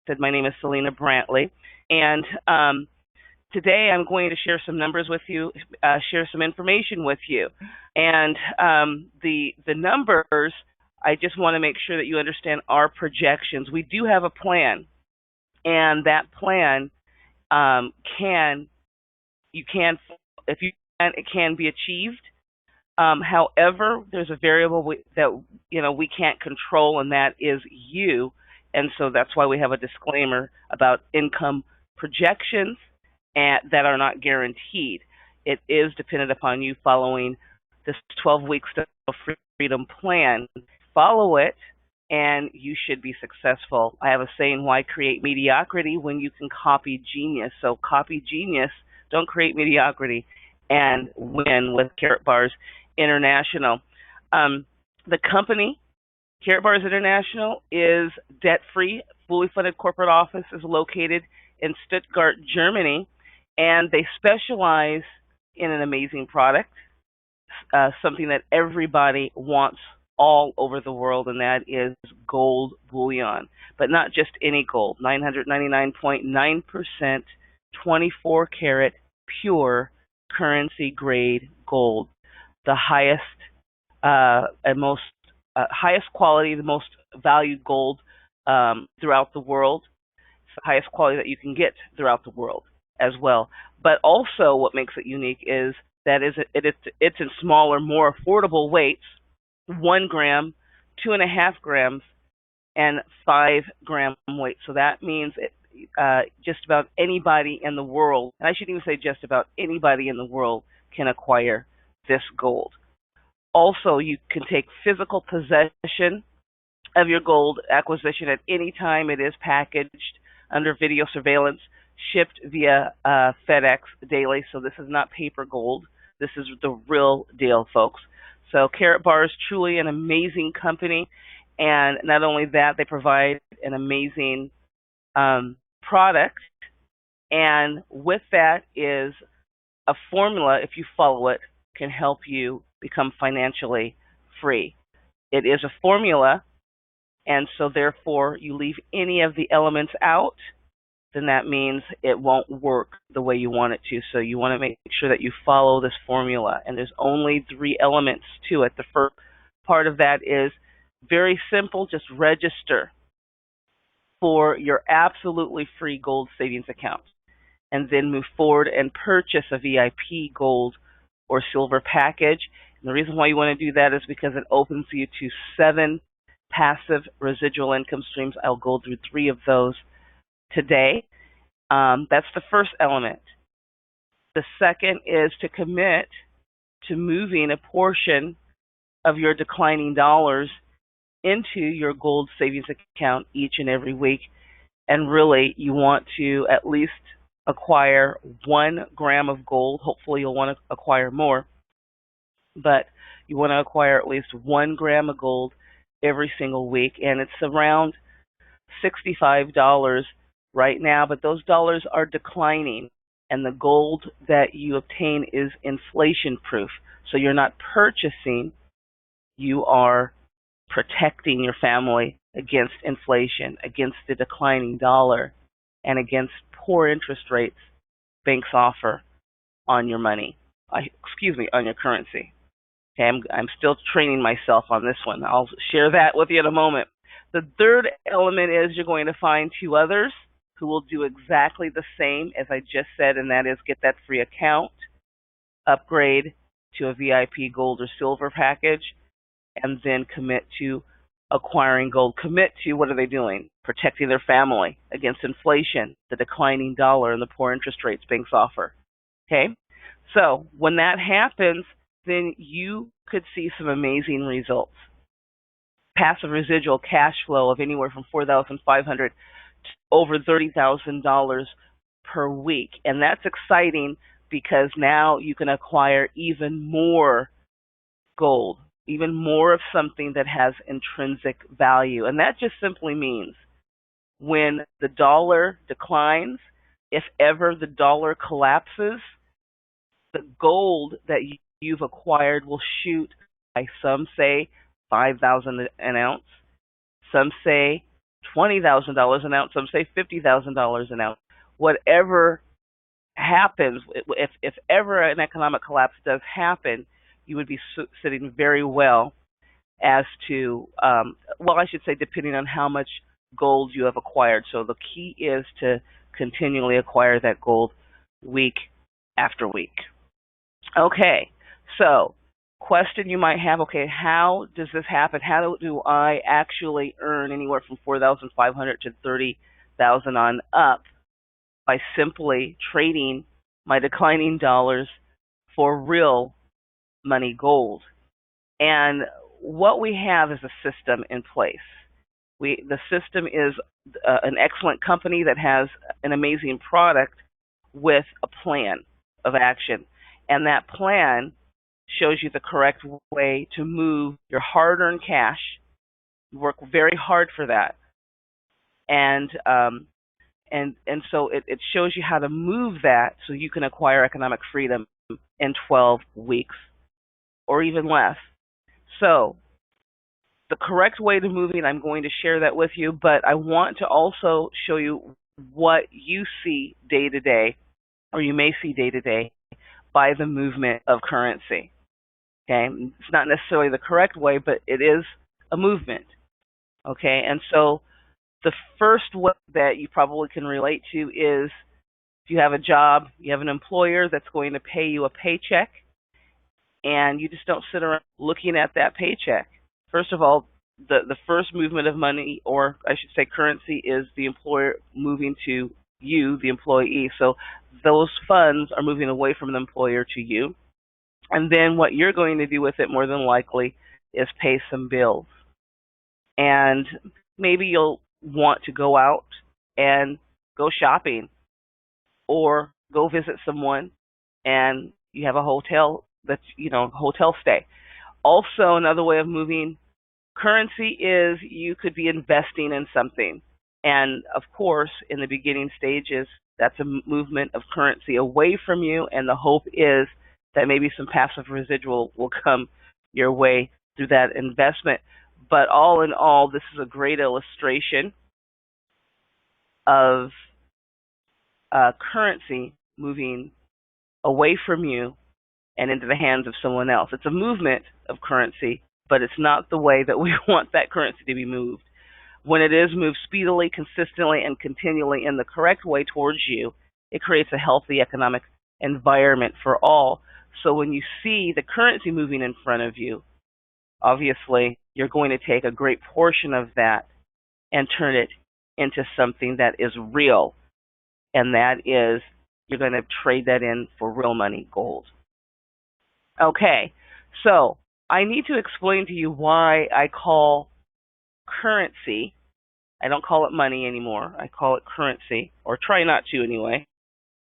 said, my name is Selena Brantley, and today I'm going to share some numbers with you, share some information with you. And the numbers, I just want to make sure that you understand our projections. We do have a plan, and that plan can, you can, if you can, it can be achieved. However, there's a variable that we can't control, and that is you. And so that's why we have a disclaimer about income projections that are not guaranteed. It is dependent upon you following this 12-week freedom plan. Follow it, and you should be successful. I have a saying, why create mediocrity when you can copy genius? So copy genius, don't create mediocrity, and win with Karatbars International. The company, Karatbars International, is debt-free. Fully funded corporate office is located in Stuttgart, Germany, and they specialize in an amazing product, something that everybody wants all over the world, and that is gold bullion. But not just any gold, 999.9% 24 karat pure currency grade gold, the highest and most highest quality, the most valued gold throughout the world. It's the highest quality that you can get throughout the world as well. But also, what makes it unique is that it's in smaller, more affordable weights: 1 gram, 2.5 grams, and 5 gram weight. So that means just about anybody in the world, and I shouldn't even say just about anybody in the world, can acquire this gold. Also, you can take physical possession of your gold acquisition at any time. It is packaged under video surveillance, shipped via FedEx daily. So this is not paper gold. This is the real deal, folks. So Karatbars, truly an amazing company. And not only that, they provide an amazing product. And with that is a formula, if you follow it, can help you become financially free. It is a formula, and so therefore you leave any of the elements out, then that means it won't work the way you want it to. So you want to make sure that you follow this formula, and there's only 3 elements to it. The first part of that is very simple: just register for your absolutely free gold savings account, and then move forward and purchase a VIP gold or silver package. And the reason why you want to do that is because it opens you to 7 passive residual income streams. I'll go through 3 of those today. That's the first element. The second is to commit to moving a portion of your declining dollars into your gold savings account each and every week. And really, you want to at least acquire 1 gram of gold. Hopefully you'll want to acquire more, but you want to acquire at least 1 gram of gold every single week. And it's around $65 right now, but those dollars are declining, and the gold that you obtain is inflation proof. So you're not purchasing, you are protecting your family against inflation, against the declining dollar, and against poor interest rates banks offer on your money. On your currency. Okay, I'm still training myself on this one. I'll share that with you in a moment. The third element is you're going to find 2 others who will do exactly the same as I just said, and that is get that free account, upgrade to a VIP gold or silver package, and then commit to acquiring gold. Commit to, what are they doing? Protecting their family against inflation, the declining dollar, and the poor interest rates banks offer. Okay? So when that happens, then you could see some amazing results. Passive residual cash flow of anywhere from $4,500 to over $30,000 per week. And that's exciting because now you can acquire even more gold, even more of something that has intrinsic value. And that just simply means when the dollar declines, if ever the dollar collapses, the gold that you've acquired will shoot by, some say, $5,000 an ounce. Some say $20,000 an ounce, some say $50,000 an ounce. Whatever happens, if ever an economic collapse does happen, you would be sitting very well as to, well, I should say, depending on how much gold you have acquired. So the key is to continually acquire that gold week after week. Okay, so question you might have, okay, how does this happen? How do I actually earn anywhere from 4,500 to 30,000 on up by simply trading my declining dollars for real money gold? And what we have is a system in place. The system is an excellent company that has an amazing product with a plan of action. And that plan shows you the correct way to move your hard-earned cash. You work very hard for that. And so it shows you how to move that so you can acquire economic freedom in 12 weeks or even less. So the correct way to moving, I'm going to share that with you, but I want to also show you what you see day to day, or you may see day to day, by the movement of currency. Okay, it's not necessarily the correct way, but it is a movement. Okay, and so the first way that you probably can relate to is if you have a job, you have an employer that's going to pay you a paycheck, and you just don't sit around looking at that paycheck. First of all, the first movement of money, or I should say currency, is the employer moving to you, the employee. So those funds are moving away from the employer to you. And then what you're going to do with it more than likely is pay some bills. And maybe you'll want to go out and go shopping or go visit someone, and you have a hotel that's, hotel stay. Also, another way of moving currency is you could be investing in something. And of course, in the beginning stages, that's a movement of currency away from you, and the hope is that maybe some passive residual will come your way through that investment. But all in all, this is a great illustration of currency moving away from you and into the hands of someone else. It's a movement of currency, but it's not the way that we want that currency to be moved. When it is moved speedily, consistently, and continually in the correct way towards you, it creates a healthy economic environment for all. So when you see the currency moving in front of you, obviously you're going to take a great portion of that and turn it into something that is real, and that is you're going to trade that in for real money, gold. Okay, so I need to explain to you why I call currency, I don't call it money anymore, I call it currency, or try not to anyway.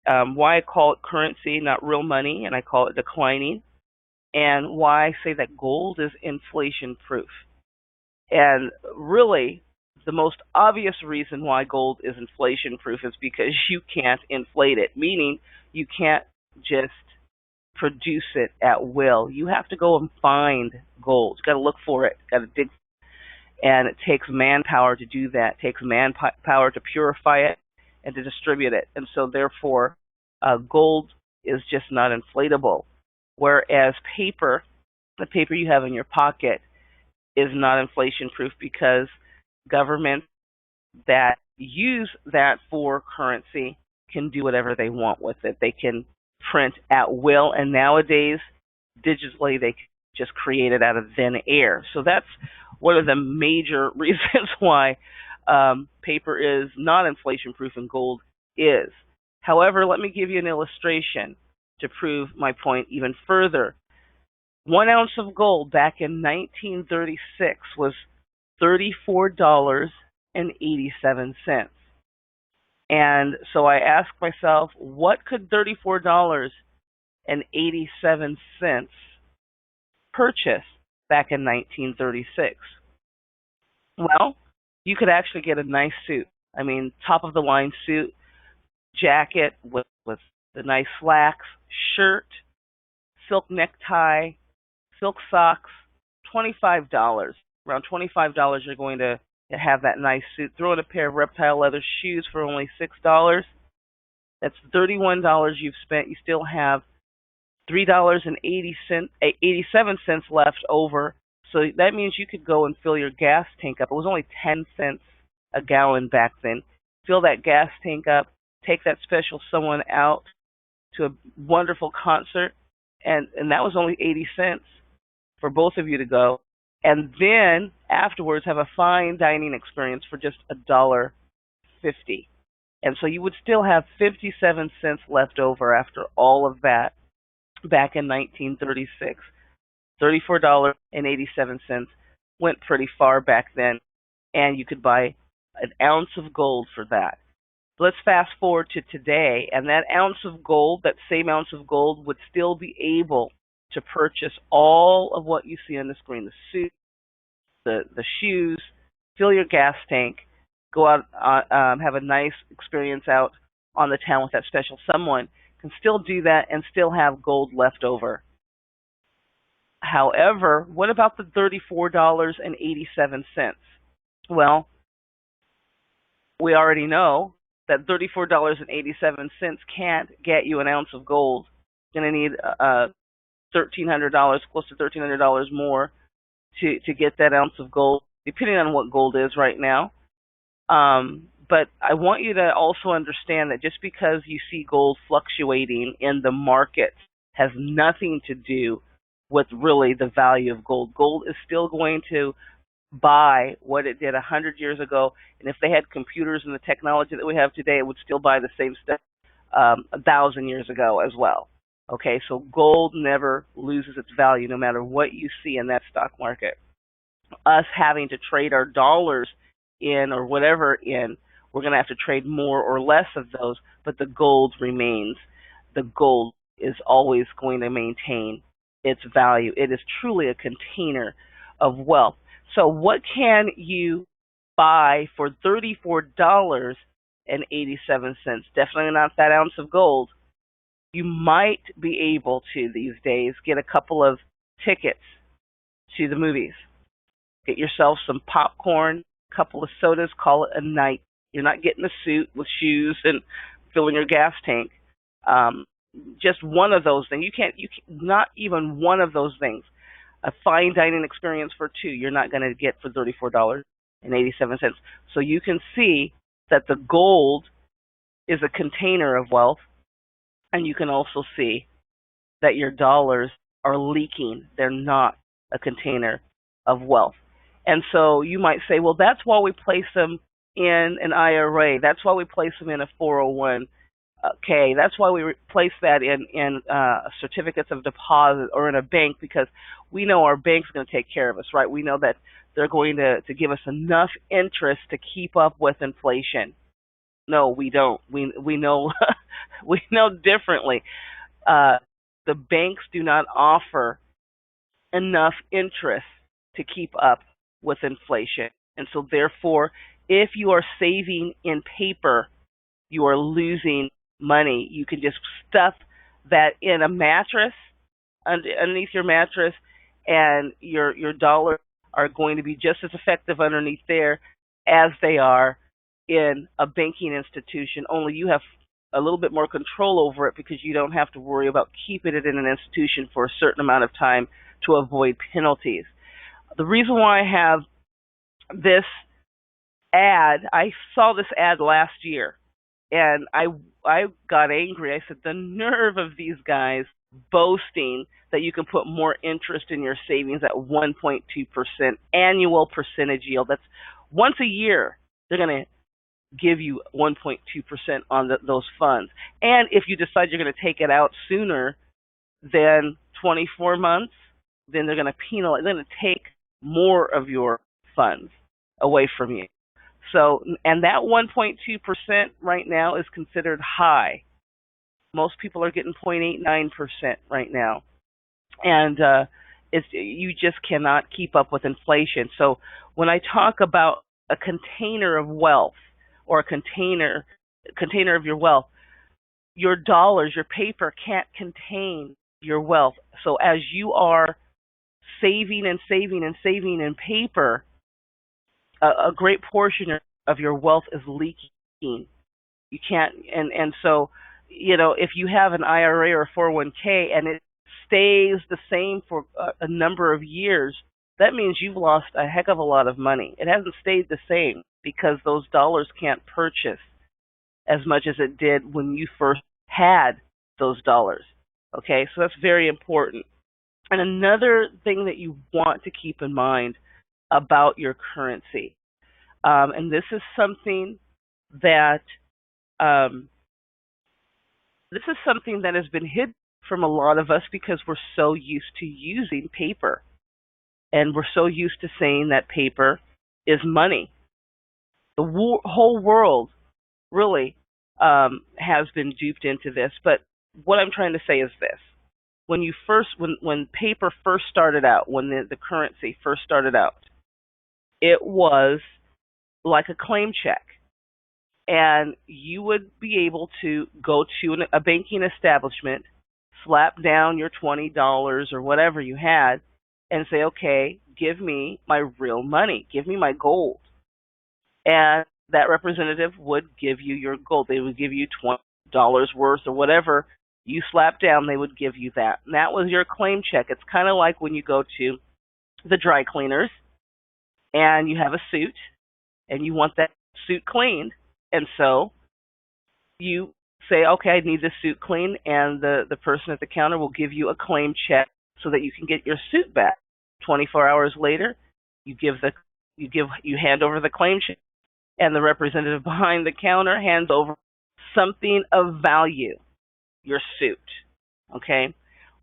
Why I call it currency, not real money, and I call it declining, and why I say that gold is inflation proof. And really, the most obvious reason why gold is inflation proof is because you can't inflate it, meaning you can't just produce it at will. You have to go and find gold. You got to look for it. Got to dig, and it takes manpower to do that. It takes manpower to purify it and to distribute it. And so, therefore, gold is just not inflatable. Whereas paper, the paper you have in your pocket, is not inflation proof because governments that use that for currency can do whatever they want with it. They can print at will, and nowadays digitally they just create it out of thin air. So that's one of the major reasons why paper is not inflation proof and gold is. However, let me give you an illustration to prove my point even further. 1 ounce of gold back in 1936 was $34.87. And so I asked myself, what could $34.87 purchase back in 1936? Well, you could actually get a nice suit. I mean, top of the line suit, jacket with the nice slacks, shirt, silk necktie, silk socks, $25. Around $25 you're going to to have that nice suit. Throw in a pair of reptile leather shoes for only $6. That's $31 you've spent. You still have $3.87 left over. So that means you could go and fill your gas tank up. It was only 10 cents a gallon back then. Fill that gas tank up, take that special someone out to a wonderful concert, and that was only 80 cents for both of you to go. And then afterwards have a fine dining experience for just $1.50. And so you would still have 57 cents left over after all of that back in 1936. $34.87 went pretty far back then, and you could buy an ounce of gold for that. Let's fast forward to today, and that ounce of gold, that same ounce of gold, would still be able to purchase all of what you see on the screen: the suit, the shoes, fill your gas tank, go out, have a nice experience out on the town with that special someone. Can still do that and still have gold left over. However, what about the $34.87? Well, we already know that $34.87 can't get you an ounce of gold. You're going to need $1,300, close to $1,300 more to get that ounce of gold, depending on what gold is right now. But I want you to also understand that just because you see gold fluctuating in the market has nothing to do with really the value of gold. Gold is still going to buy what it did 100 years ago, and if they had computers and the technology that we have today, it would still buy the same stuff 1,000 years ago as well. Okay, so gold never loses its value no matter what you see in that stock market. Us having to trade our dollars in or whatever in, we're going to have to trade more or less of those, but the gold remains. The gold is always going to maintain its value. It is truly a container of wealth. So what can you buy for $34.87? Definitely not that ounce of gold. You might be able to these days get a couple of tickets to the movies. Get yourself some popcorn, a couple of sodas, call it a night. You're not getting a suit with shoes and filling your gas tank. Just one of those things. Not even one of those things. A fine dining experience for two, you're not going to get for $34.87. So you can see that the gold is a container of wealth, and you can also see that your dollars are leaking. They're not a container of wealth. And so you might say, well, that's why we place them in an IRA. That's why we place them in a 401k. That's why we place that in certificates of deposit or in a bank, because we know our bank's going to take care of us, right? We know that they're going to give us enough interest to keep up with inflation. No, we don't. We know we know differently. The banks do not offer enough interest to keep up with inflation. And so therefore, if you are saving in paper, you are losing money. You can just stuff that in a mattress, underneath your mattress, and your dollars are going to be just as effective underneath there as they are in a banking institution, only you have a little bit more control over it because you don't have to worry about keeping it in an institution for a certain amount of time to avoid penalties. The reason why I have this ad, I saw this ad last year, and I got angry. I said, the nerve of these guys boasting that you can put more interest in your savings at 1.2% annual percentage yield. That's once a year. They're going to give you 1.2% on those funds. And if you decide you're going to take it out sooner than 24 months, then they're going to penalize. They're going to take more of your funds away from you. So, and that 1.2% right now is considered high. Most people are getting 0.89% right now. And you just cannot keep up with inflation. So when I talk about a container of wealth, or a container of your wealth, your dollars, your paper can't contain your wealth. So as you are saving and saving and saving in paper, a great portion of your wealth is leaking. You can't, and so, if you have an IRA or a 401k and it stays the same for a number of years, that means you've lost a heck of a lot of money. It hasn't stayed the same because those dollars can't purchase as much as it did when you first had those dollars. Okay, so that's very important. And another thing that you want to keep in mind about your currency, and this is something that um, has been hidden from a lot of us because we're so used to using paper, and we're so used to saying that paper is money. The whole world really has been duped into this. But what I'm trying to say is this: when paper first started out, when the currency first started out, it was like a claim check, and you would be able to go to a banking establishment, slap down your $20 or whatever you had, and say, okay, give me my real money, give me my gold. And that representative would give you your gold. They would give you $20 worth or whatever you slap down, they would give you that. And that was your claim check. It's kind of like when you go to the dry cleaners and you have a suit and you want that suit cleaned. And so you say, okay, I need this suit cleaned, and the person at the counter will give you a claim check so that you can get your suit back. 24 hours later, you hand over the claim check, and the representative behind the counter hands over something of value, your suit. Okay?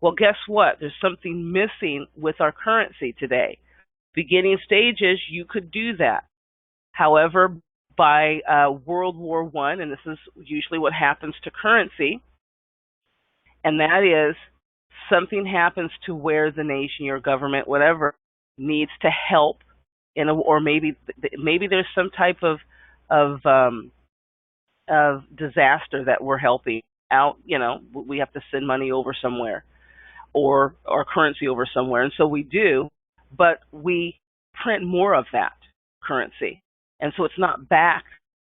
Well, guess what? There's something missing with our currency today. Beginning stages, you could do that. However, by World War I, and this is usually what happens to currency, and that is something happens to where the nation, your government, whatever, needs to help, or maybe there's some type of disaster that we're helping out. We have to send money over somewhere, or currency over somewhere, and so we do, but we print more of that currency. And so it's not backed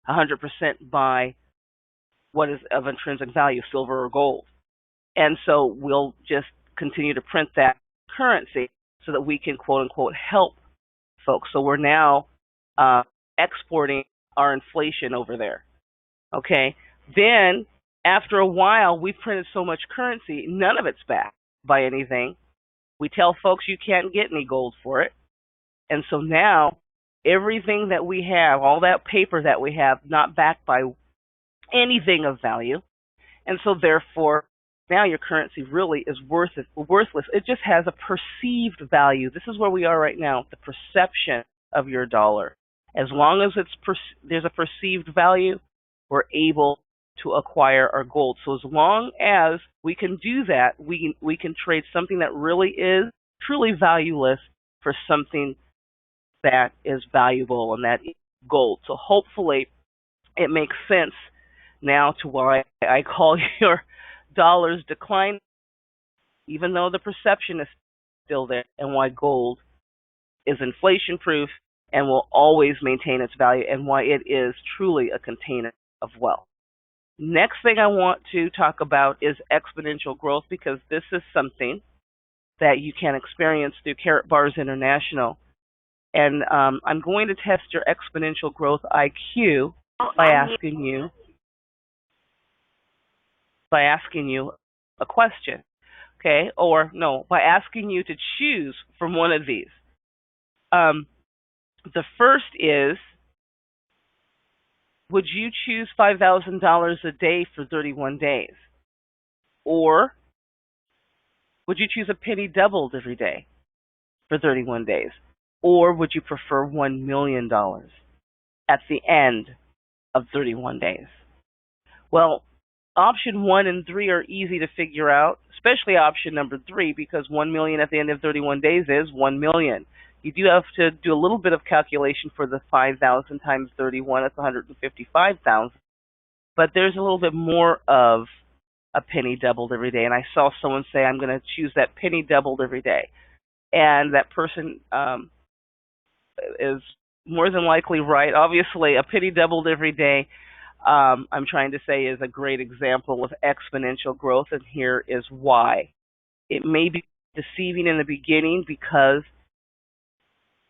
100% by what is of intrinsic value, silver or gold. And so we'll just continue to print that currency so that we can, quote unquote, help folks. So we're now exporting our inflation over there. Okay. Then after a while, we've printed so much currency, none of it's backed by anything. We tell folks you can't get any gold for it. And so now everything that we have, all that paper that we have, not backed by anything of value. And so therefore, now your currency really is worthless. It just has a perceived value. This is where we are right now, the perception of your dollar. As long as there's a perceived value, we're able to acquire our gold. So as long as we can do that, we can trade something that really is truly valueless for something that is valuable, and that is gold. So hopefully it makes sense now to why I call your dollars decline, even though the perception is still there, and why gold is inflation proof and will always maintain its value, and why it is truly a container of wealth. Next thing I want to talk about is exponential growth, because this is something that you can experience through Karatbars International. And I'm going to test your exponential growth IQ by asking you a question, okay? Or no, by asking you to choose from one of these. The first is, would you choose $5,000 a day for 31 days? Or would you choose a penny doubled every day for 31 days? Or would you prefer $1 million at the end of 31 days? Well, option 1 and 3 are easy to figure out, especially option number 3, because 1 million at the end of 31 days is 1 million. You do have to do a little bit of calculation for the 5,000 times 31. That's 155,000. But there's a little bit more of a penny doubled every day. And I saw someone say, I'm going to choose that penny doubled every day. And that person is more than likely right. Obviously, a penny doubled every day, I'm trying to say, is a great example of exponential growth, and here is why. It may be deceiving in the beginning because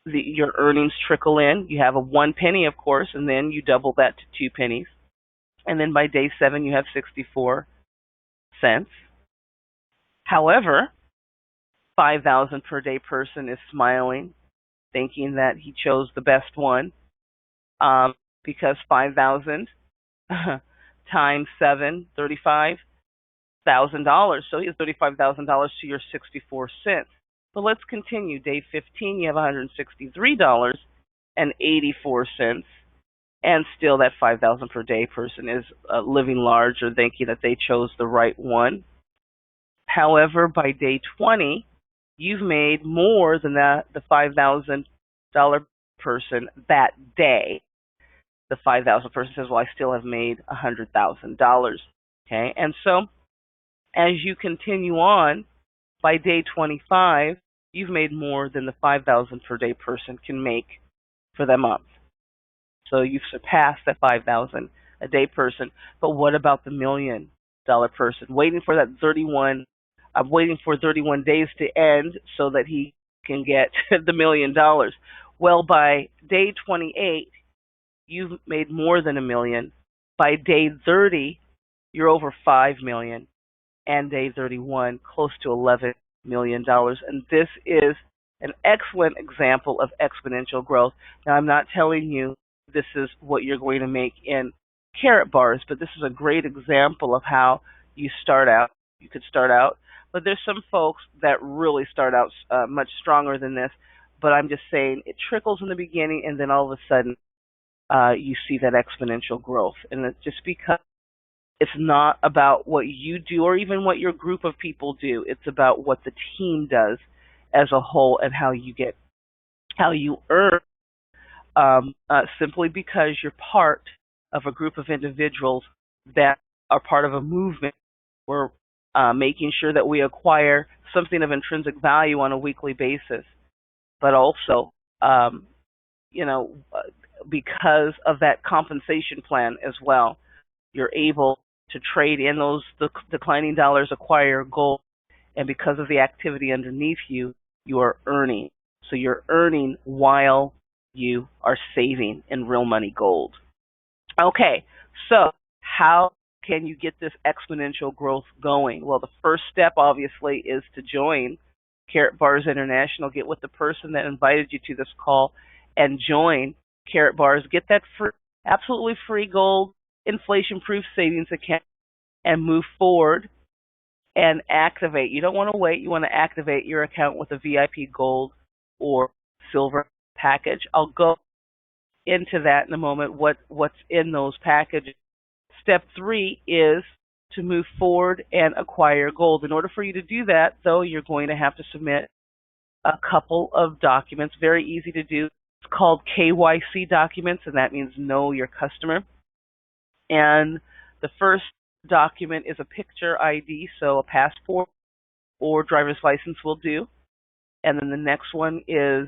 your earnings trickle in. You have a 1 penny, of course, and then you double that to 2 pennies. And then by day 7, you have 64 cents. However, 5,000 per day person is smiling, thinking that he chose the best one, because 5,000 times 7, $35,000. So he has $35,000 to your 64 cents. But let's continue. Day 15, you have $163.84, and still that 5,000 per day person is living large or thinking that they chose the right one. However, by day 20, you've made more than the $5,000 person that day. The 5,000 person says, well, I still have made $100,000. Okay, and so as you continue on, by day 25, you've made more than the 5,000 per day person can make for the month. So you've surpassed that 5,000 a day person. But what about the $1,000,000 person waiting for that 31? I'm waiting for 31 days to end so that he can get the $1,000,000. Well, by day 28, you've made more than $1 million. By day 30, you're over $5 million, and day 31, close to $11 million. And this is an excellent example of exponential growth. Now, I'm not telling you this is what you're going to make in Karatbars, but this is a great example of how you start out. You could start out, but there's some folks that really start out much stronger than this. But I'm just saying it trickles in the beginning, and then all of a sudden you see that exponential growth. And it's just because it's not about what you do or even what your group of people do. It's about what the team does as a whole and how you earn, simply because you're part of a group of individuals that are part of a movement. We're making sure that we acquire something of intrinsic value on a weekly basis, but also, because of that compensation plan as well, you're able to trade in those declining dollars, acquire gold, and because of the activity underneath you, you are earning. So you're earning while you are saving in real money gold. Okay, so how can you get this exponential growth going? Well, the first step, obviously, is to join Karatbars International. Get with the person that invited you to this call and join Karatbars. Get that absolutely free gold inflation-proof savings account and move forward and activate. You don't want to wait. You want to activate your account with a VIP gold or silver package. I'll go into that in a moment, what's in those packages. Step 3 is to move forward and acquire gold. In order for you to do that, though, you're going to have to submit a couple of documents. Very easy to do. It's called KYC documents, and that means know your customer. And the first document is a picture ID, so a passport or driver's license will do. And then the next one is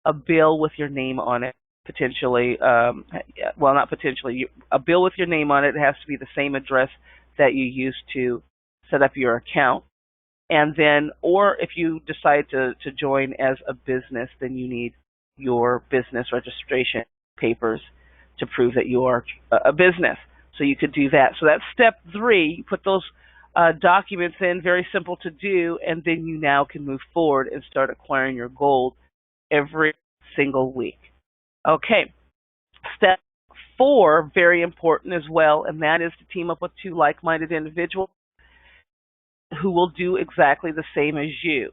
a bill with your name on it, potentially. Well, not potentially. A bill with your name on it. It has to be the same address that you used to set up your account. And then, or if you decide to join as a business, then you need your business registration papers to prove that you are a business. So you could do that. So that's step 3. You put those documents in, very simple to do, and then you now can move forward and start acquiring your gold every single week. Okay, step 4, very important as well, and that is to team up with 2 like-minded individuals who will do exactly the same as you.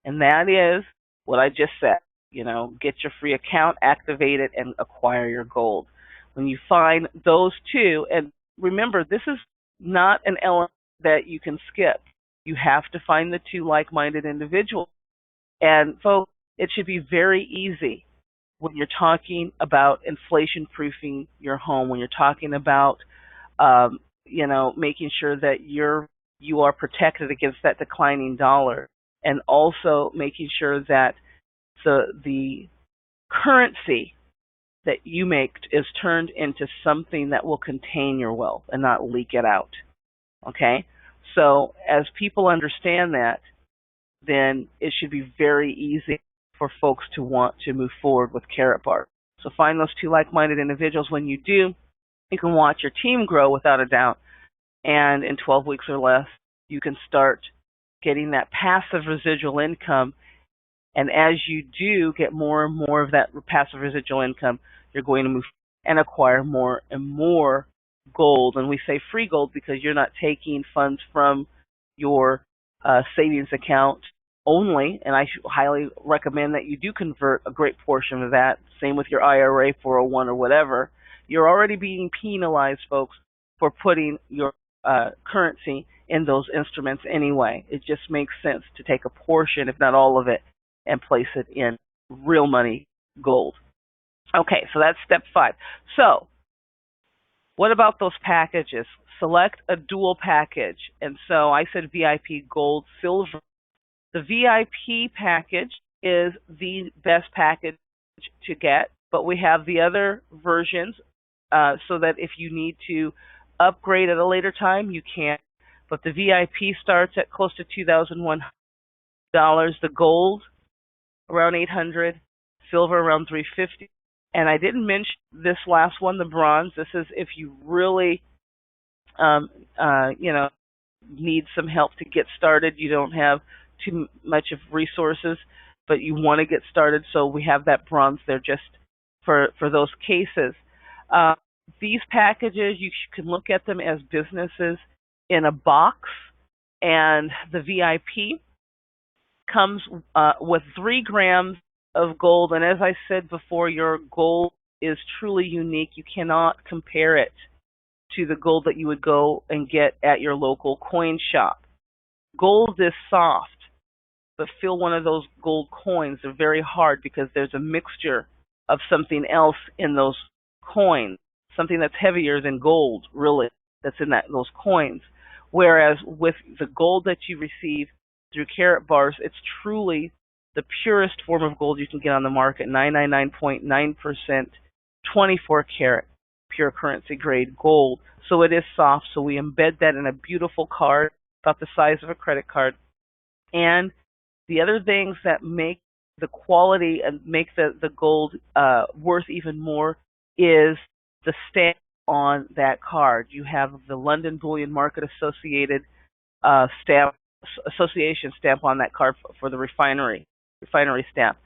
And that is what I just said. Get your free account, activate it, and acquire your gold. When you find those 2, and remember, this is not an element that you can skip. You have to find the 2 like-minded individuals. And folks, it should be very easy when you're talking about inflation-proofing your home, when you're talking about, making sure that you are protected against that declining dollar, and also making sure that the currency that you make is turned into something that will contain your wealth and not leak it out. Okay? So as people understand that, then it should be very easy for folks to want to move forward with Karatbars. So find those two like-minded individuals. When you do, you can watch your team grow without a doubt. And in 12 weeks or less, you can start getting that passive residual income. And as you do get more and more of that passive residual income, you're going to move and acquire more and more gold. And we say free gold because you're not taking funds from your savings account only. And I highly recommend that you do convert a great portion of that. Same with your IRA, 401, or whatever. You're already being penalized, folks, for putting your currency in those instruments anyway. It just makes sense to take a portion, if not all of it, and place it in real money, gold. Okay, so that's step 5. So what about those packages? Select a dual package. And so I said VIP, gold, silver. The VIP package is the best package to get, but we have the other versions so that if you need to upgrade at a later time, you can. But the VIP starts at close to $2,100. The gold around $800, silver around $350. And I didn't mention this last one, the bronze. This is if you really, need some help to get started. You don't have too much of resources, but you want to get started. So we have that bronze there just for those cases. These packages, you can look at them as businesses in a box, and the VIP comes with 3 grams of gold. And as I said before, your gold is truly unique. You cannot compare it to the gold that you would go and get at your local coin shop. Gold is soft, but feel one of those gold coins. They're very hard because there's a mixture of something else in those coins, something that's heavier than gold, really, that's in those coins. Whereas with the gold that you receive through Karatbars, it's truly the purest form of gold you can get on the market, 999.9%, 24 karat, pure currency grade gold. So it is soft, so we embed that in a beautiful card, about the size of a credit card. And the other things that make the quality and make the gold worth even more is the stamp on that card. You have the London Bullion Market Association stamp on that card for the refinery stamp.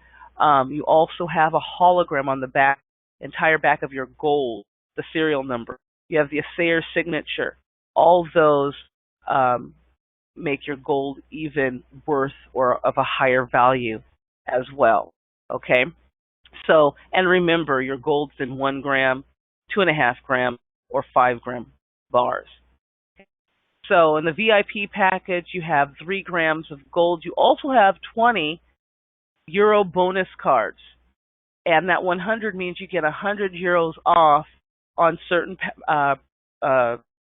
You also have a hologram on the entire back of your gold, the serial number. You have the assayer signature. All those make your gold even worth or of a higher value as well. Okay? So, and remember, your gold's in 1 gram, 2.5 gram, or 5 gram bars. So in the VIP package, you have 3 grams of gold. You also have 20 euro bonus cards. And that 100 means you get 100 euros off on certain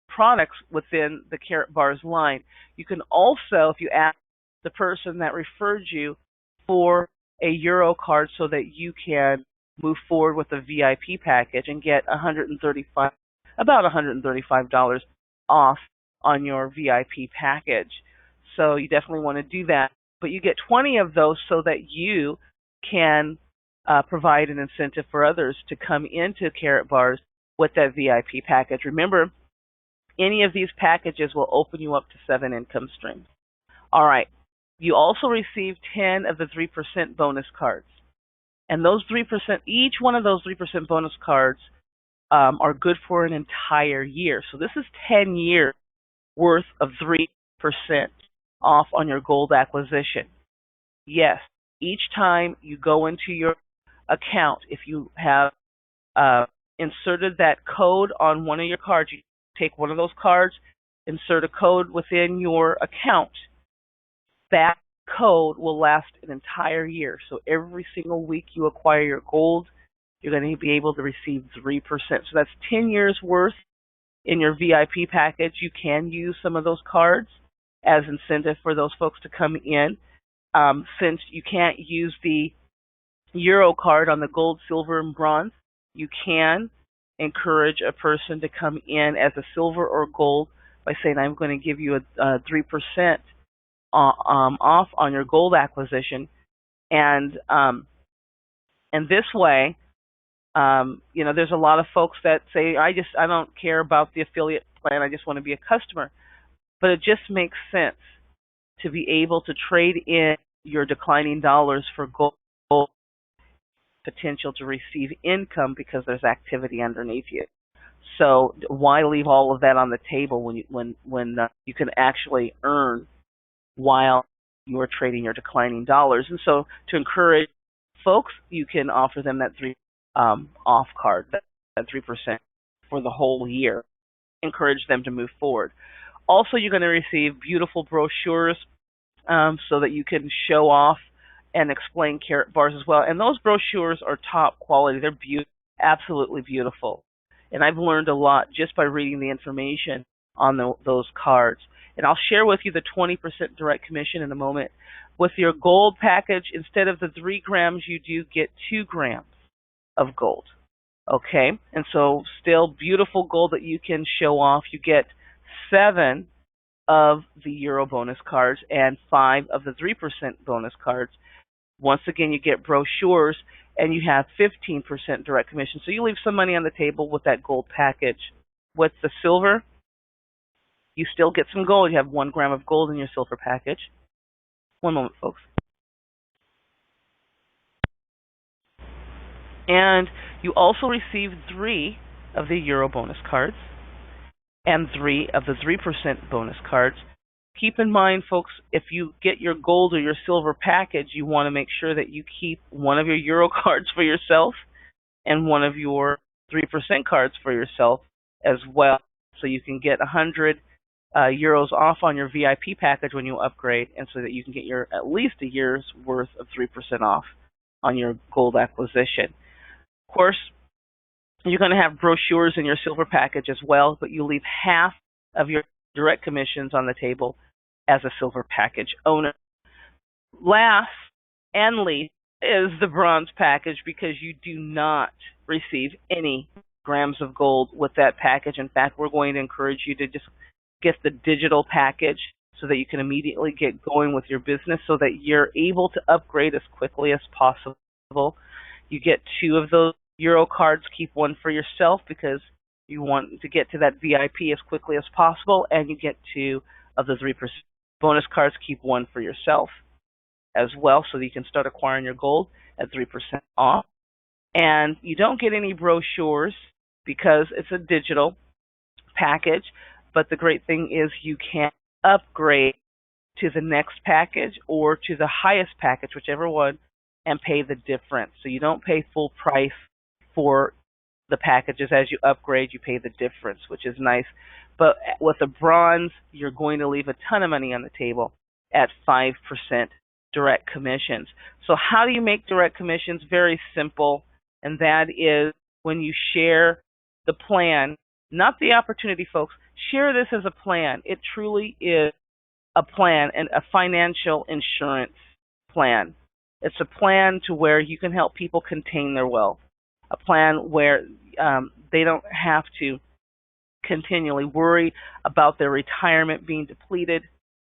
products within the Karatbars line. You can also, if you ask the person that referred you for a euro card so that you can move forward with the VIP package and get about $135 off on your VIP package. So you definitely want to do that. But you get 20 of those so that you can provide an incentive for others to come into Karatbars with that VIP package. Remember, any of these packages will open you up to 7 income streams. All right. You also receive 10 of the 3% bonus cards. And those 3%, each one of those 3% bonus cards are good for an entire year. So this is 10 years worth of 3% off on your gold acquisition. Yes, each time you go into your account, if you have inserted that code on one of your cards, you take one of those cards, insert a code within your account. That code will last an entire year. So every single week you acquire your gold, you're going to be able to receive 3%. So that's 10 years worth in your VIP package. You can use some of those cards as incentive for those folks to come in. Since you can't use the Euro card on the gold, silver, and bronze, you can encourage a person to come in as a silver or gold by saying, I'm going to give you a 3% off on your gold acquisition. And this way, there's a lot of folks that say, I don't care about the affiliate plan, I just want to be a customer. But it just makes sense to be able to trade in your declining dollars for gold potential to receive income because there's activity underneath you. So why leave all of that on the table when you can actually earn while you are trading your declining dollars? And so to encourage folks, you can offer them that 3 off card, that 3% for the whole year. Encourage them to move forward. Also, you're going to receive beautiful brochures so that you can show off and explain Karatbars as well. And those brochures are top quality. They're absolutely beautiful. And I've learned a lot just by reading the information on those cards. And I'll share with you the 20% direct commission in a moment. With your gold package, instead of the 3 grams, you do get 2 grams of gold. Okay? And so still beautiful gold that you can show off. You get 7 of the Euro bonus cards and 5 of the 3% bonus cards. Once again, you get brochures and you have 15% direct commission. So you leave some money on the table with that gold package. With the silver, you still get some gold. You have 1 gram of gold in your silver package. One moment, folks. And you also receive 3 of the Euro bonus cards and 3 of the 3% bonus cards. Keep in mind, folks, if you get your gold or your silver package, you want to make sure that you keep 1 of your Euro cards for yourself and 1 of your 3% cards for yourself as well. So you can get 100 euros off on your VIP package when you upgrade, and so that you can get at least a year's worth of 3% off on your gold acquisition. Of course, you're going to have brochures in your silver package as well, but you leave half of your direct commissions on the table as a silver package owner. Last and least is the bronze package, because you do not receive any grams of gold with that package. In fact, we're going to encourage you to just get the digital package so that you can immediately get going with your business, so that you're able to upgrade as quickly as possible. You get 2 of those Euro cards, keep 1 for yourself because you want to get to that VIP as quickly as possible, and you get 2 of the 3% bonus cards, keep 1 for yourself as well, so that you can start acquiring your gold at 3% off. And you don't get any brochures because it's a digital package, but the great thing is you can upgrade to the next package or to the highest package, whichever one, and pay the difference. So you don't pay full price for the packages. As you upgrade, you pay the difference, which is nice. But with a bronze, you're going to leave a ton of money on the table at 5% direct commissions. So how do you make direct commissions? Very simple, and that is when you share the plan, not the opportunity, folks. Share this as a plan. It truly is a plan, and a financial insurance plan. It's a plan to where you can help people contain their wealth. A plan where they don't have to continually worry about their retirement being depleted,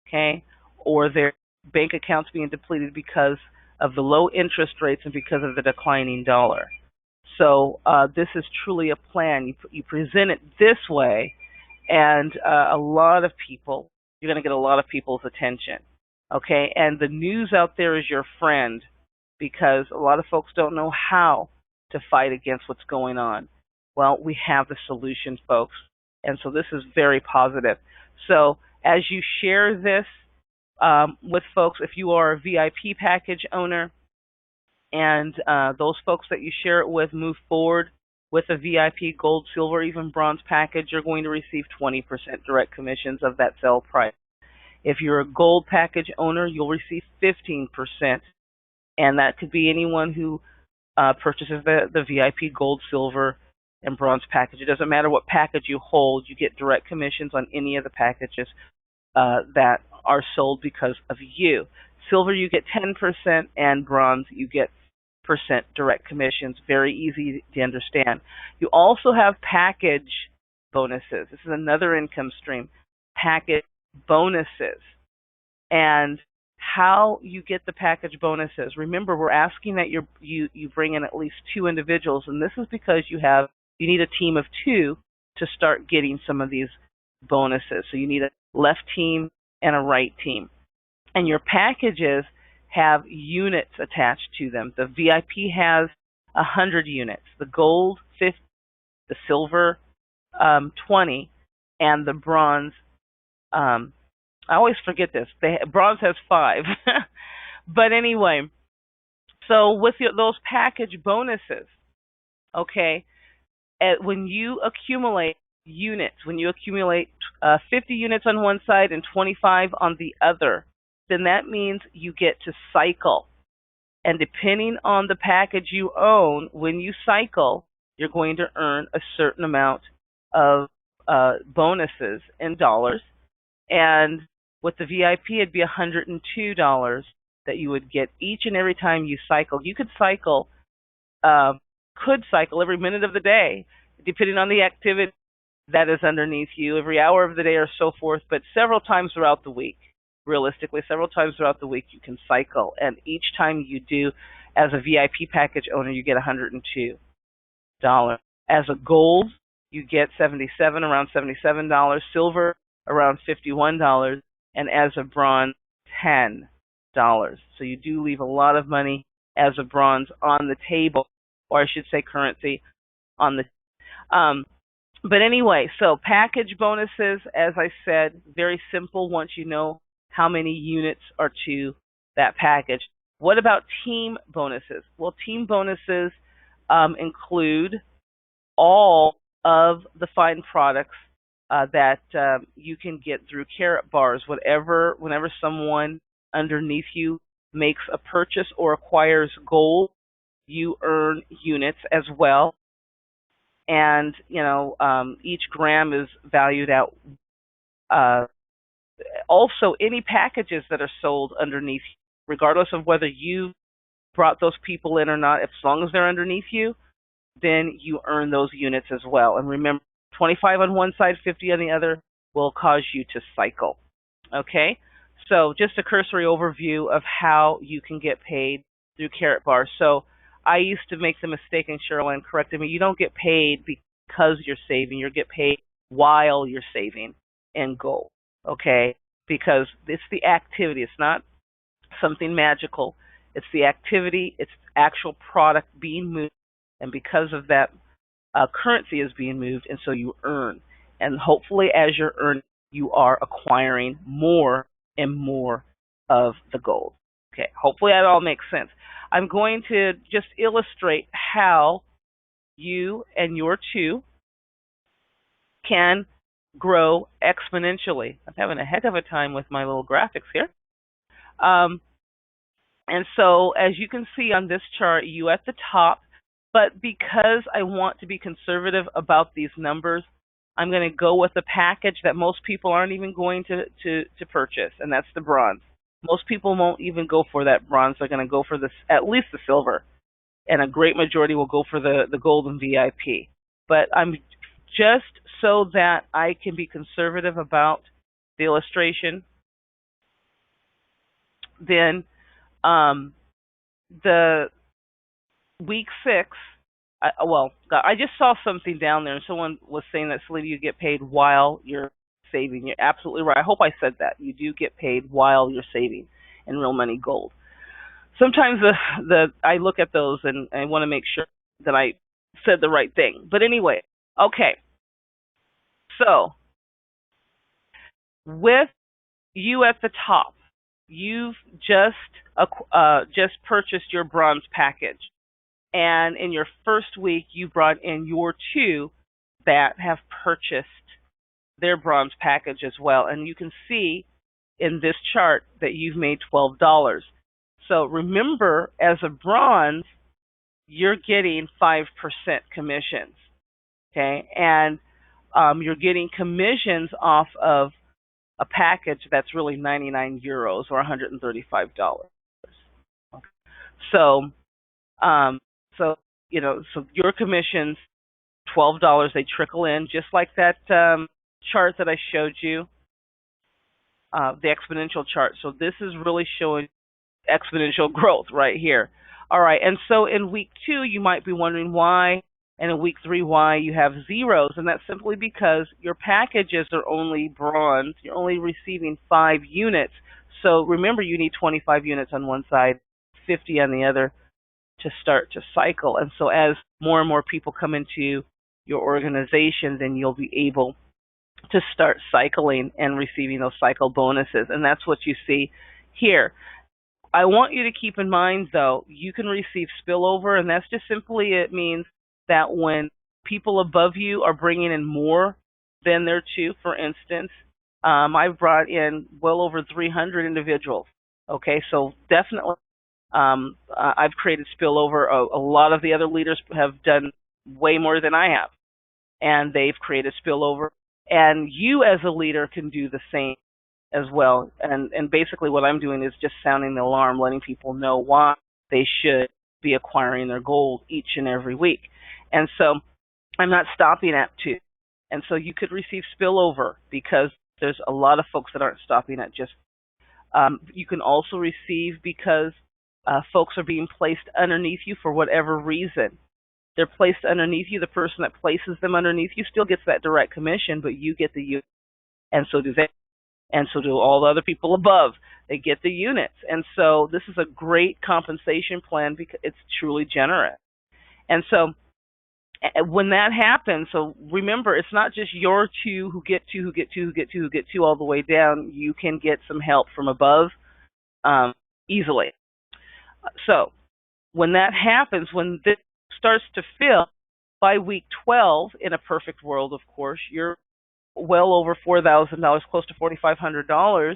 okay, or their bank accounts being depleted because of the low interest rates and because of the declining dollar. So this is truly a plan. You present it this way, and a lot of people, you're going to get a lot of people's attention, okay? And the news out there is your friend, because a lot of folks don't know how to fight against what's going on. Well, we have the solution, folks, and so this is very positive. So as you share this with folks, if you are a VIP package owner, and those folks that you share it with move forward with a VIP, gold, silver, even bronze package, you're going to receive 20% direct commissions of that sale price. If you're a gold package owner, you'll receive 15%, and that could be anyone who purchases the VIP, gold, silver, and bronze package. It doesn't matter what package you hold, you get direct commissions on any of the packages that are sold because of you. Silver, you get 10%, and bronze, you get direct commissions. Very easy to understand. You also have package bonuses. This is another income stream. Package bonuses. And how you get the package bonuses. Remember, we're asking that you bring in at least 2 individuals, and this is because you need a team of 2 to start getting some of these bonuses. So you need a left team and a right team. And your packages have units attached to them. The VIP has 100 units, the gold 50, the silver 20, and the bronze. I always forget this. Bronze has 5. But anyway, so with those package bonuses, okay, when you accumulate units, when you accumulate 50 units on one side and 25 on the other, then that means you get to cycle. And depending on the package you own, when you cycle, you're going to earn a certain amount of bonuses in dollars. And with the VIP, it'd be $102 that you would get each and every time you cycle. You could cycle every minute of the day, depending on the activity that is underneath you, every hour of the day or so forth, but several times throughout the week. Realistically, several times throughout the week you can cycle, and each time you do, as a VIP package owner, you get $102. As a gold, you get around $77, silver around $51, and as a bronze, $10. So you do leave a lot of money as a bronze on the table, or I should say currency on the but anyway, so package bonuses, as I said, very simple once you know how many units are to that package. What about team bonuses? Well, team bonuses include all of the fine products that you can get through Karatbars. Whenever someone underneath you makes a purchase or acquires gold, you earn units as well. And each gram is valued at. Also, any packages that are sold underneath, regardless of whether you brought those people in or not, as long as they're underneath you, then you earn those units as well. And remember, 25 on one side, 50 on the other will cause you to cycle. Okay? So just a cursory overview of how you can get paid through Karatbars. So I used to make the mistake, and Cheryl corrected me, you don't get paid because you're saving. You get paid while you're saving in gold. Okay? Because it's the activity. It's not something magical. It's the activity. It's actual product being moved. And because of that, currency is being moved, and so you earn. And hopefully, as you're earning, you are acquiring more and more of the gold. Okay, hopefully that all makes sense. I'm going to just illustrate how you and your 2 can grow exponentially. I'm having a heck of a time with my little graphics here. And so, as you can see on this chart, you at the top, but because I want to be conservative about these numbers, I'm going to go with a package that most people aren't even going to purchase, and that's the bronze. Most people won't even go for that bronze. They're going to go for at least the silver, and a great majority will go for the gold and VIP. But I'm just so that I can be conservative about the illustration, then the week 6, I just saw something down there, and someone was saying that, Salida, you get paid while you're saving. You're absolutely right. I hope I said that. You do get paid while you're saving in real money gold. Sometimes I look at those and I want to make sure that I said the right thing. But anyway, okay. So with you at the top, you've just purchased your bronze package. And in your first week, you brought in your 2 that have purchased their bronze package as well. And you can see in this chart that you've made $12. So remember, as a bronze, you're getting 5% commissions. Okay? And you're getting commissions off of a package that's really 99 euros or $135. Okay. So Um, so so your commissions, $12, they trickle in just like that chart that I showed you, the exponential chart. So this is really showing exponential growth right here. All right, and so in week 2, you might be wondering why, and in week 3, why you have zeros, and that's simply because your packages are only bronze. You're only receiving 5 units. So remember, you need 25 units on one side, 50 on the other to start to cycle. And so as more and more people come into your organization, then you'll be able to start cycling and receiving those cycle bonuses. And that's what you see here. I want you to keep in mind, though, you can receive spillover, and that's just simply, it means that when people above you are bringing in more than their two, for instance, I've brought in well over 300 individuals. Okay, so definitely I've created spillover. A lot of the other leaders have done way more than I have, and they've created spillover. And you as a leader can do the same as well. And basically what I'm doing is just sounding the alarm, letting people know why they should be acquiring their gold each and every week. And so I'm not stopping at 2. And so you could receive spillover because there's a lot of folks that aren't stopping at just. You can also receive because folks are being placed underneath you for whatever reason. They're placed underneath you. The person that places them underneath you still gets that direct commission, but you get the unit, and so do they, and so do all the other people above. They get the units, and so this is a great compensation plan because it's truly generous. And so when that happens, so remember, it's not just your 2 who get 2, who get 2, who get 2, who get 2 all the way down. You can get some help from above easily. So when that happens, when this starts to fill, by week 12, in a perfect world, of course, you're well over $4,000, close to $4,500,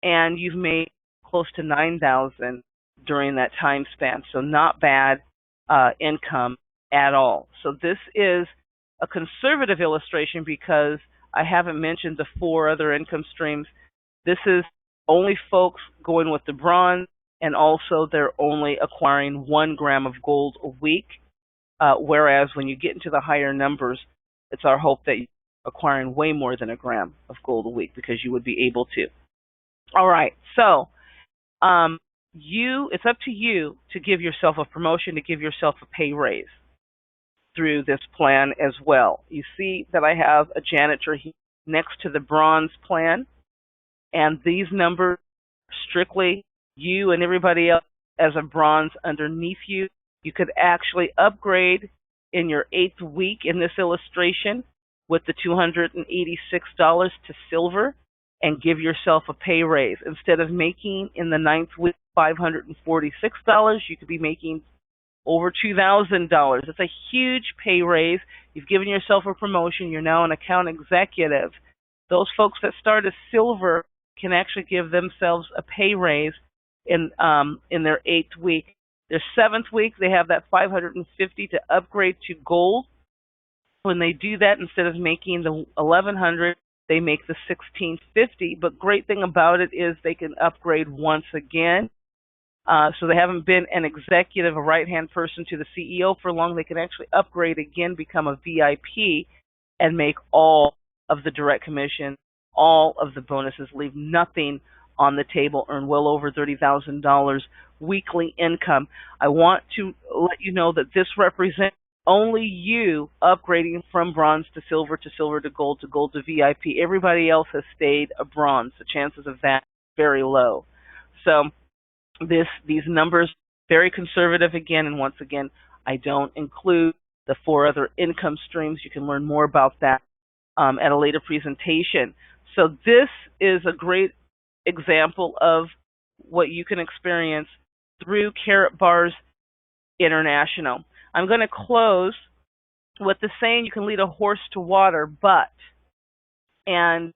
and you've made close to $9,000 during that time span. So not bad income at all. So this is a conservative illustration because I haven't mentioned the 4 other income streams. This is only folks going with the bronze, and also they're only acquiring 1 gram of gold a week, whereas when you get into the higher numbers, it's our hope that you're acquiring way more than 1 gram of gold a week because you would be able to. All right, so it's up to you to give yourself a promotion, to give yourself a pay raise through this plan as well. You see that I have a janitor next to the bronze plan, and these numbers strictly you and everybody else as a bronze underneath you. You could actually upgrade in your 8th week in this illustration with the $286 to silver and give yourself a pay raise. Instead of making in the 9th week $546, you could be making over $2,000. It's a huge pay raise. You've given yourself a promotion. You're now an account executive. Those folks that start as silver can actually give themselves a pay raise in their 8th week. Their 7th week, they have that $550 to upgrade to gold. When they do that, instead of making the $1,100, they make the $1,650. But great thing about it is they can upgrade once again. So they haven't been an executive, a right-hand person to the CEO for long. They can actually upgrade again, become a VIP, and make all of the direct commission, all of the bonuses, leave nothing on the table, earn well over $30,000 weekly income. I want to let you know that this represents only you upgrading from bronze to silver to gold to VIP. Everybody else has stayed a bronze. The chances of that are very low. So these numbers, very conservative again, and once again, I don't include the 4 other income streams. You can learn more about that at a later presentation. So this is a great example of what you can experience through Karatbars International. I'm going to close with the saying, you can lead a horse to water, and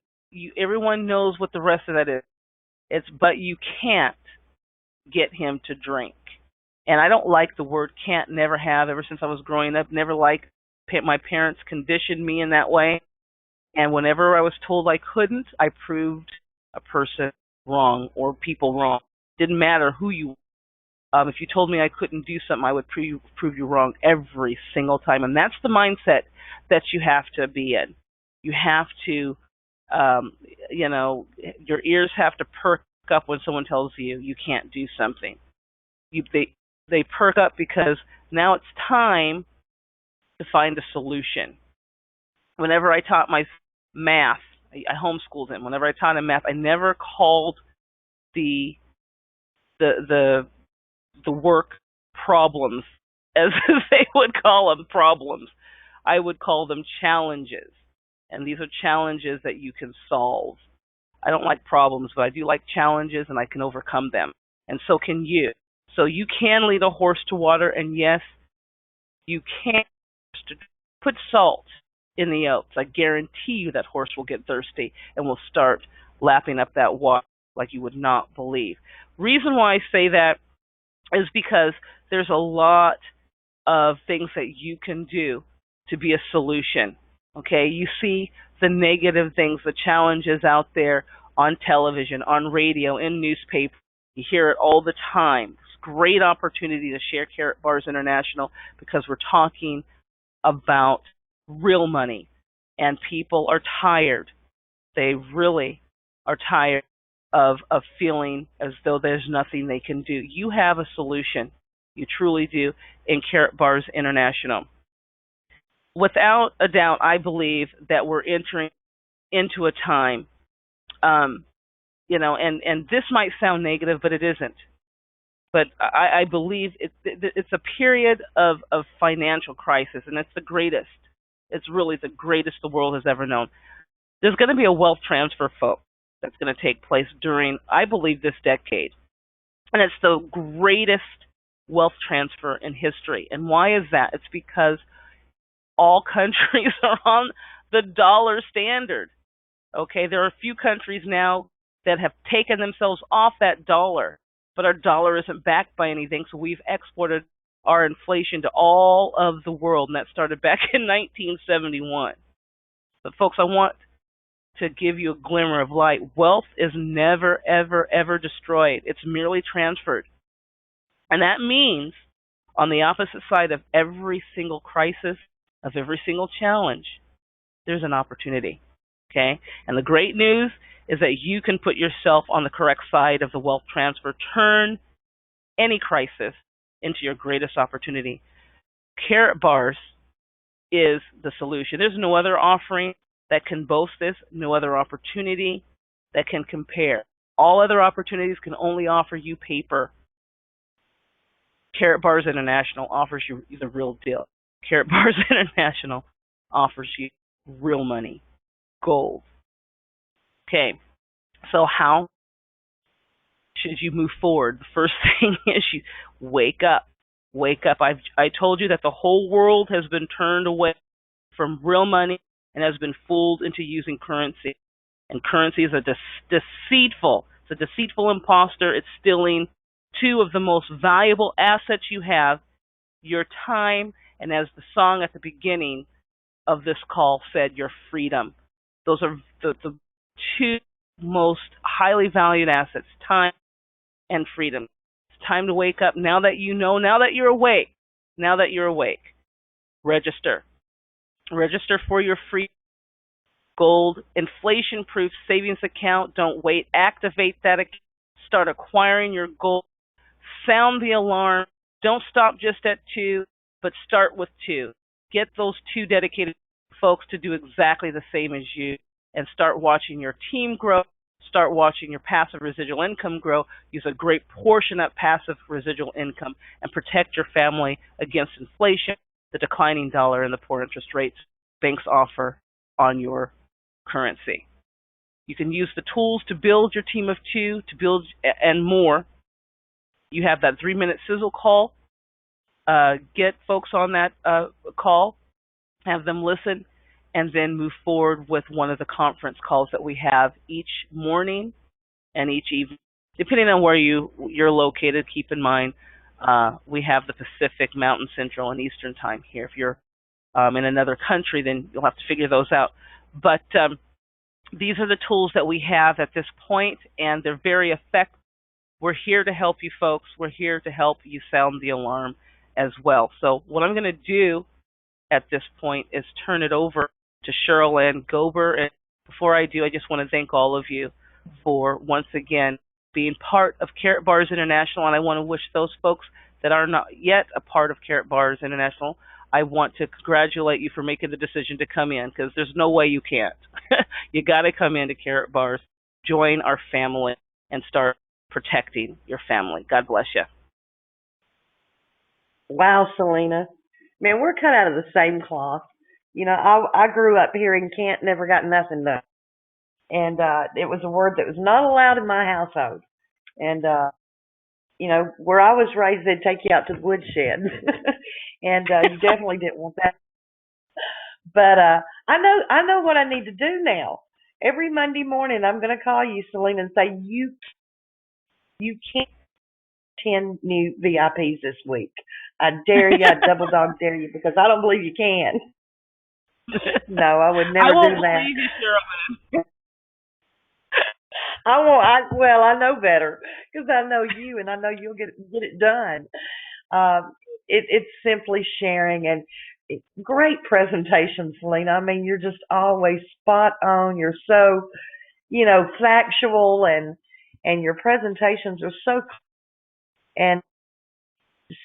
everyone knows what the rest of that is. It's but you can't get him to drink. And I don't like the word can't, never have, ever since I was growing up, never liked. My parents conditioned me in that way. And whenever I was told I couldn't, I proved a person wrong or people wrong. Didn't matter who you were. If you told me I couldn't do something, I would prove you wrong every single time. And that's the mindset that you have to be in. You have to, um, your ears have to perk up when someone tells you you can't do something. They perk up because now it's time to find a solution. Whenever I taught my math, I homeschooled him. Whenever I taught him math, I never called the the the the work problems, as they would call them, problems. I would call them challenges. And these are challenges that you can solve. I don't like problems, but I do like challenges, and I can overcome them. And so can you. So you can lead a horse to water, and yes, you can put salt in the oats. I guarantee you that horse will get thirsty and will start lapping up that water like you would not believe. Reason why I say that is because there's a lot of things that you can do to be a solution. Okay, you see the negative things, the challenges out there on television, on radio, in newspaper. You hear it all the time. It's a great opportunity to share Karatbars International because we're talking about real money, and people are tired. They really are tired of feeling as though there's nothing they can do. You have a solution. You truly do in Karatbars International. Without a doubt, I believe that we're entering into a time, and this might sound negative, but it isn't. But I believe it's a period of financial crisis, and it's the greatest. It's really the greatest the world has ever known. There's going to be a wealth transfer, folks, that's going to take place during, I believe, this decade. And it's the greatest wealth transfer in history. And why is that? It's because all countries are on the dollar standard. Okay, there are a few countries now that have taken themselves off that dollar, but our dollar isn't backed by anything, so we've exported our inflation to all of the world, and that started back in 1971. But folks, I want to give you a glimmer of light. Wealth is never, ever, ever destroyed. It's merely transferred. And that means on the opposite side of every single crisis, of every single challenge, there's an opportunity. Okay? And the great news is that you can put yourself on the correct side of the wealth transfer. Turn any crisis into your greatest opportunity. Karatbars is the solution. There's no other offering that can boast this, no other opportunity that can compare. All other opportunities can only offer you paper. Karatbars International offers you the real deal. Karatbars International offers you real money, gold. Okay, so how should you move forward? The first thing is you wake up. Wake up. I told you that the whole world has been turned away from real money and has been fooled into using currency. And currency is it's a deceitful imposter. It's stealing two of the most valuable assets you have, your time, and as the song at the beginning of this call said, your freedom. Those are the two most highly valued assets, time and freedom. It's time to wake up. Now that you know, now that you're awake, register. Register for your free gold inflation-proof savings account. Don't wait. Activate that account. Start acquiring your gold. Sound the alarm. Don't stop just at 2, but start with 2. Get those 2 dedicated folks to do exactly the same as you, and start watching your team grow. Start watching your passive residual income grow. Use a great portion of passive residual income and protect your family against inflation, the declining dollar, and the poor interest rates banks offer on your currency. You can use the tools to build your team of 2, to build and more. You have that 3-minute sizzle call. Get folks on that call, have them listen, and then move forward with one of the conference calls that we have each morning and each evening. Depending on where you're located, keep in mind we have the Pacific, Mountain, Central, and Eastern time here. If you're in another country, then you'll have to figure those out. But these are the tools that we have at this point, and they're very effective. We're here to help you folks. We're here to help you sound the alarm as well. So what I'm going to do at this point is turn it over to Cheryl Ann Gober. And before I do, I just want to thank all of you for once again being part of Karatbars International. And I want to wish those folks that are not yet a part of Karatbars International, I want to congratulate you for making the decision to come in, because there's no way you can't. You got to come into Karatbars, join our family, and start protecting your family. God bless you. Wow, Selena. Man, we're cut out of the same cloth. I grew up hearing can't, never got nothing done. And it was a word that was not allowed in my household. And where I was raised, they'd take you out to the woodshed. And you definitely didn't want that. But I know what I need to do now. Every Monday morning I'm gonna call you, Selena, and say you can't 10 new VIPs this week. I dare you, I double dog dare you, because I don't believe you can. No, I would I never won't do that. believe you, Cheryl. I won't. Well, I know better because I know you, and I know you'll get it done. It's simply sharing, and great presentation, Selena. I mean, you're just always spot on. You're so factual, and your presentations are so, and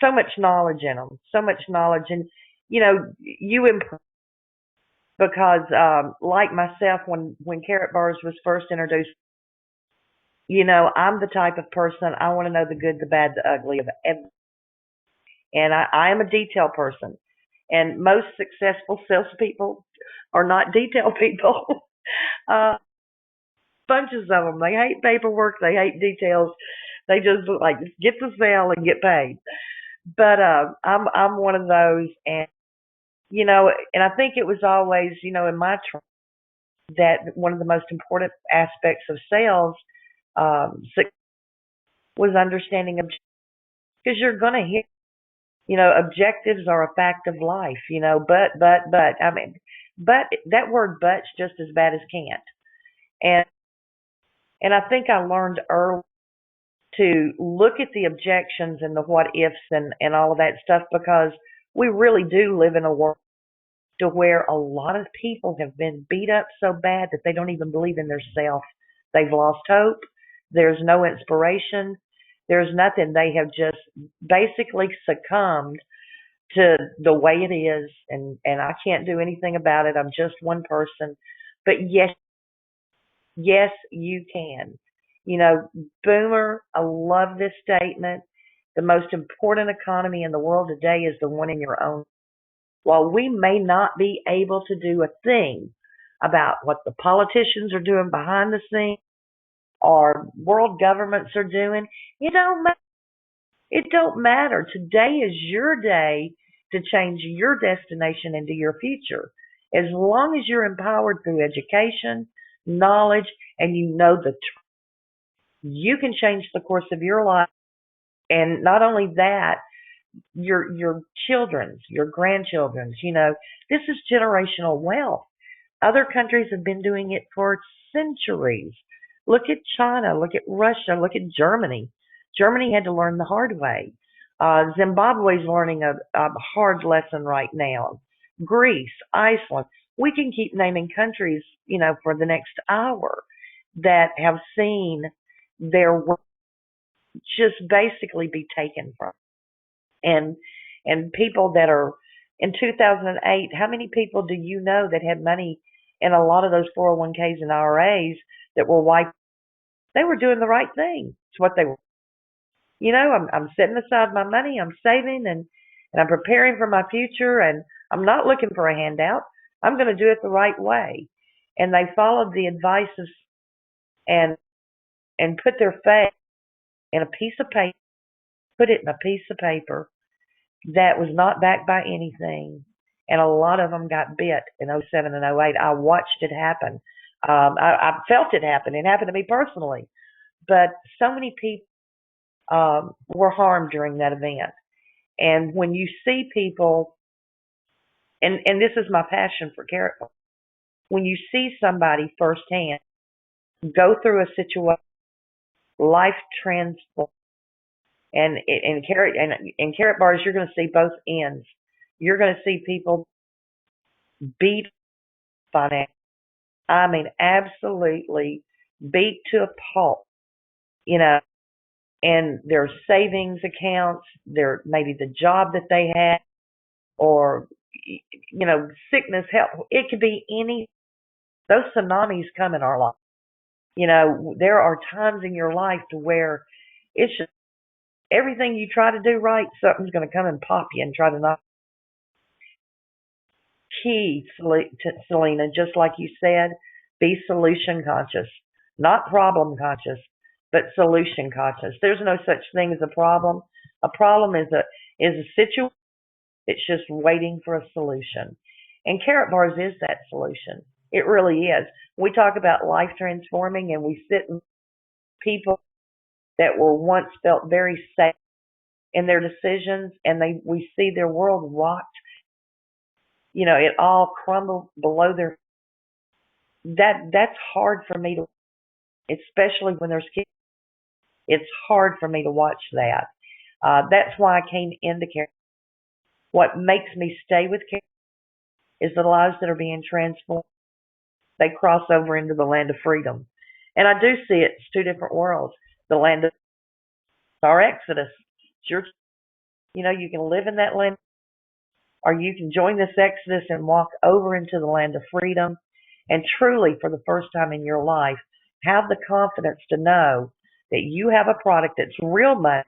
so much knowledge in them. So much knowledge, and you improve because, like myself, when Karatbars was first introduced, I'm the type of person, I want to know the good, the bad, the ugly of everything. And I am a detail person. And most successful salespeople are not detail people. uh, Bunches of them. They hate paperwork. They hate details. They just like get the sale and get paid. But I'm one of those, and and I think it was always in my that one of the most important aspects of sales was understanding because you're going to hit. Objectives are a fact of life. But I mean, but that word "but's" just as bad as "can't." And I think I learned early to look at the objections and the what ifs and all of that stuff, because we really do live in a world to where a lot of people have been beat up so bad that they don't even believe in themselves. They've lost hope. There's no inspiration. There's nothing. They have just basically succumbed to the way it is, and I can't do anything about it. I'm just one person. But yes, you can. Boomer, I love this statement. The most important economy in the world today is the one in your own. While we may not be able to do a thing about what the politicians are doing behind the scenes or world governments are doing, it don't matter. It don't matter. Today is your day to change your destination into your future. As long as you're empowered through education, knowledge, and you know the truth, you can change the course of your life. And not only that, your children's, your grandchildren's, this is generational wealth. Other countries have been doing it for centuries. Look at China, look at Russia, look at Germany. Germany had to learn the hard way. Zimbabwe's learning a hard lesson right now. Greece, Iceland. We can keep naming countries, for the next hour that have seen their work just basically be taken from. And people that are in 2008, how many people do you know that had money in a lot of those 401ks and IRAs that were wiped? They were doing the right thing. It's what they were. I'm setting aside my money, I'm saving, and I'm preparing for my future, and I'm not looking for a handout. I'm going to do it the right way. And they followed the advice of and put their faith in a piece of paper, put it in a piece of paper that was not backed by anything. And a lot of them got bit in '07 and '08. I watched it happen. I felt it happen. It happened to me personally. But so many people were harmed during that event. And when you see people, and this is my passion for character, when you see somebody firsthand go through a situation life transform. And in carrot bars, you're going to see both ends. You're going to see people beat finance. I mean, absolutely beat to a pulp. You know, and their savings accounts, their maybe the job that they had, or sickness, health. It could be any. Those tsunamis come in our life. There are times in your life to where it's just everything you try to do right, something's going to come and pop you and try to knock. Key, Selena, just like you said, be solution conscious, not problem conscious, but solution conscious. There's no such thing as a problem. A problem is a situation that's just waiting for a solution. And Carrot Bars is that solution. It really is. We talk about life transforming, and we sit with people that were once felt very safe in their decisions, and we see their world rocked. It all crumbled below their. That's hard for me to, especially when there's kids. It's hard for me to watch that. That's why I came into care. What makes me stay with care is the lives that are being transformed. They cross over into the land of freedom. And I do see it's two different worlds. The land of our exodus. It's you can live in that land, or you can join this exodus and walk over into the land of freedom and truly, for the first time in your life, have the confidence to know that you have a product that's real money,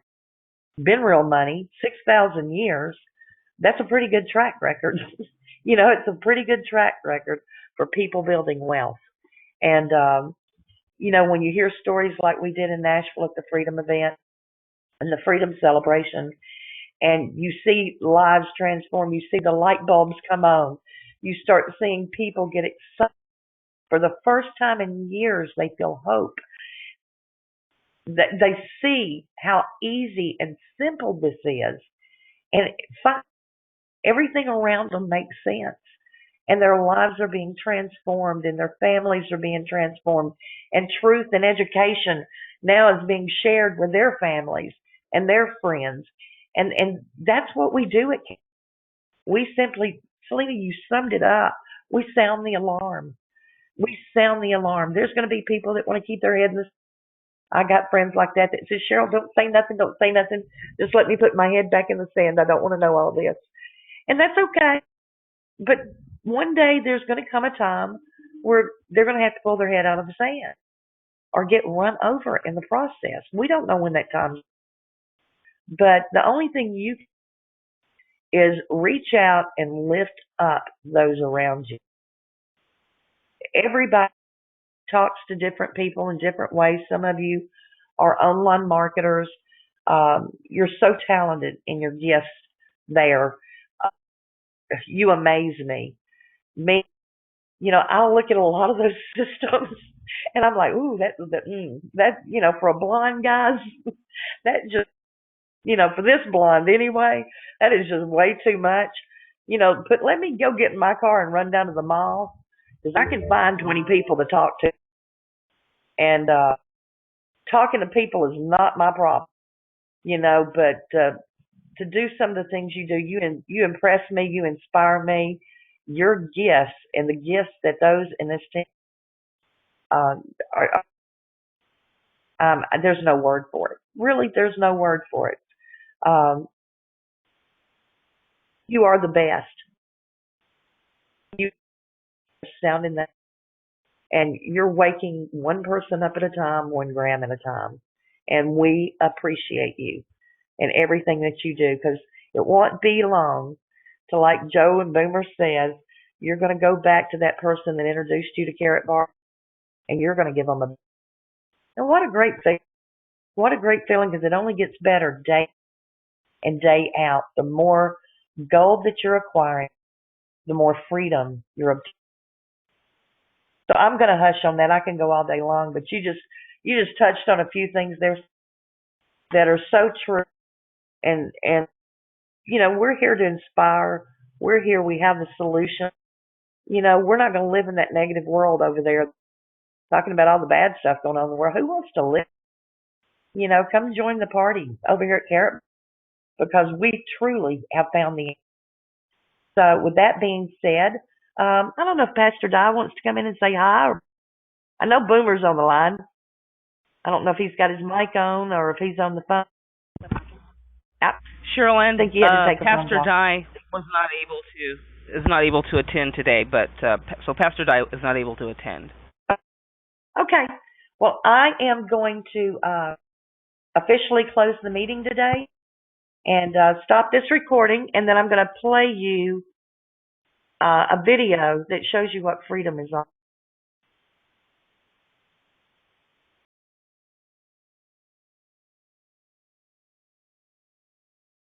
been real money, 6,000 years. That's a pretty good track record. It's a pretty good track record for people building wealth. And, when you hear stories like we did in Nashville at the Freedom event and the Freedom Celebration, and you see lives transform, you see the light bulbs come on, you start seeing people get excited. For the first time in years, they feel hope. They see how easy and simple this is. And everything around them makes sense. And their lives are being transformed, and their families are being transformed. And truth and education now is being shared with their families and their friends. And that's what we do at Camp. We simply, Selena, you summed it up. We sound the alarm. We sound the alarm. There's going to be people that want to keep their head in the. I got friends like that says, Cheryl, don't say nothing. Don't say nothing. Just let me put my head back in the sand. I don't want to know all this. And that's okay. But one day there's going to come a time where they're going to have to pull their head out of the sand or get run over in the process. We don't know when that comes. But the only thing you can is reach out and lift up those around you. Everybody talks to different people in different ways. Some of you are online marketers. You're so talented in your gifts there. You amaze me. I'll look at a lot of those systems and I'm like, ooh, that, for a blonde guys, that just, for this blonde anyway, that is just way too much. But let me go get in my car and run down to the mall because I can find 20 people to talk to. And talking to people is not my problem, but to do some of the things you do, you impress me, you inspire me. Your gifts and the gifts that those in this team there's no word for it. Really, there's no word for it. You are the best. You are sounding that, and you're waking one person up at a time, 1 gram at a time. And we appreciate you and everything that you do, because it won't be long to, like Joe and Boomer says, you're going to go back to that person that introduced you to Carrot Bar, and you're going to give them a. And what a great thing! What a great feeling, because it only gets better day in, day out. The more gold that you're acquiring, the more freedom you're obtaining. So I'm going to hush on that. I can go all day long, but you just touched on a few things there that are so true. And we're here to inspire. We're here. We have the solution. We're not going to live in that negative world over there, talking about all the bad stuff going on in the world. Who wants to live? you know, come join the party over here at Carrot because we truly have found the answer. So with that being said, I don't know if Pastor Di wants to come in and say hi. Or, I know Boomer's on the line. I don't know if he's got his mic on or if he's on the phone. I Sherilyn, think he had to take the phone Pastor call. Di is not able to attend today, but so Pastor Di is not able to attend. Okay. Well, I am going to officially close the meeting today and stop this recording, and then I'm going to play you a video that shows you what freedom is all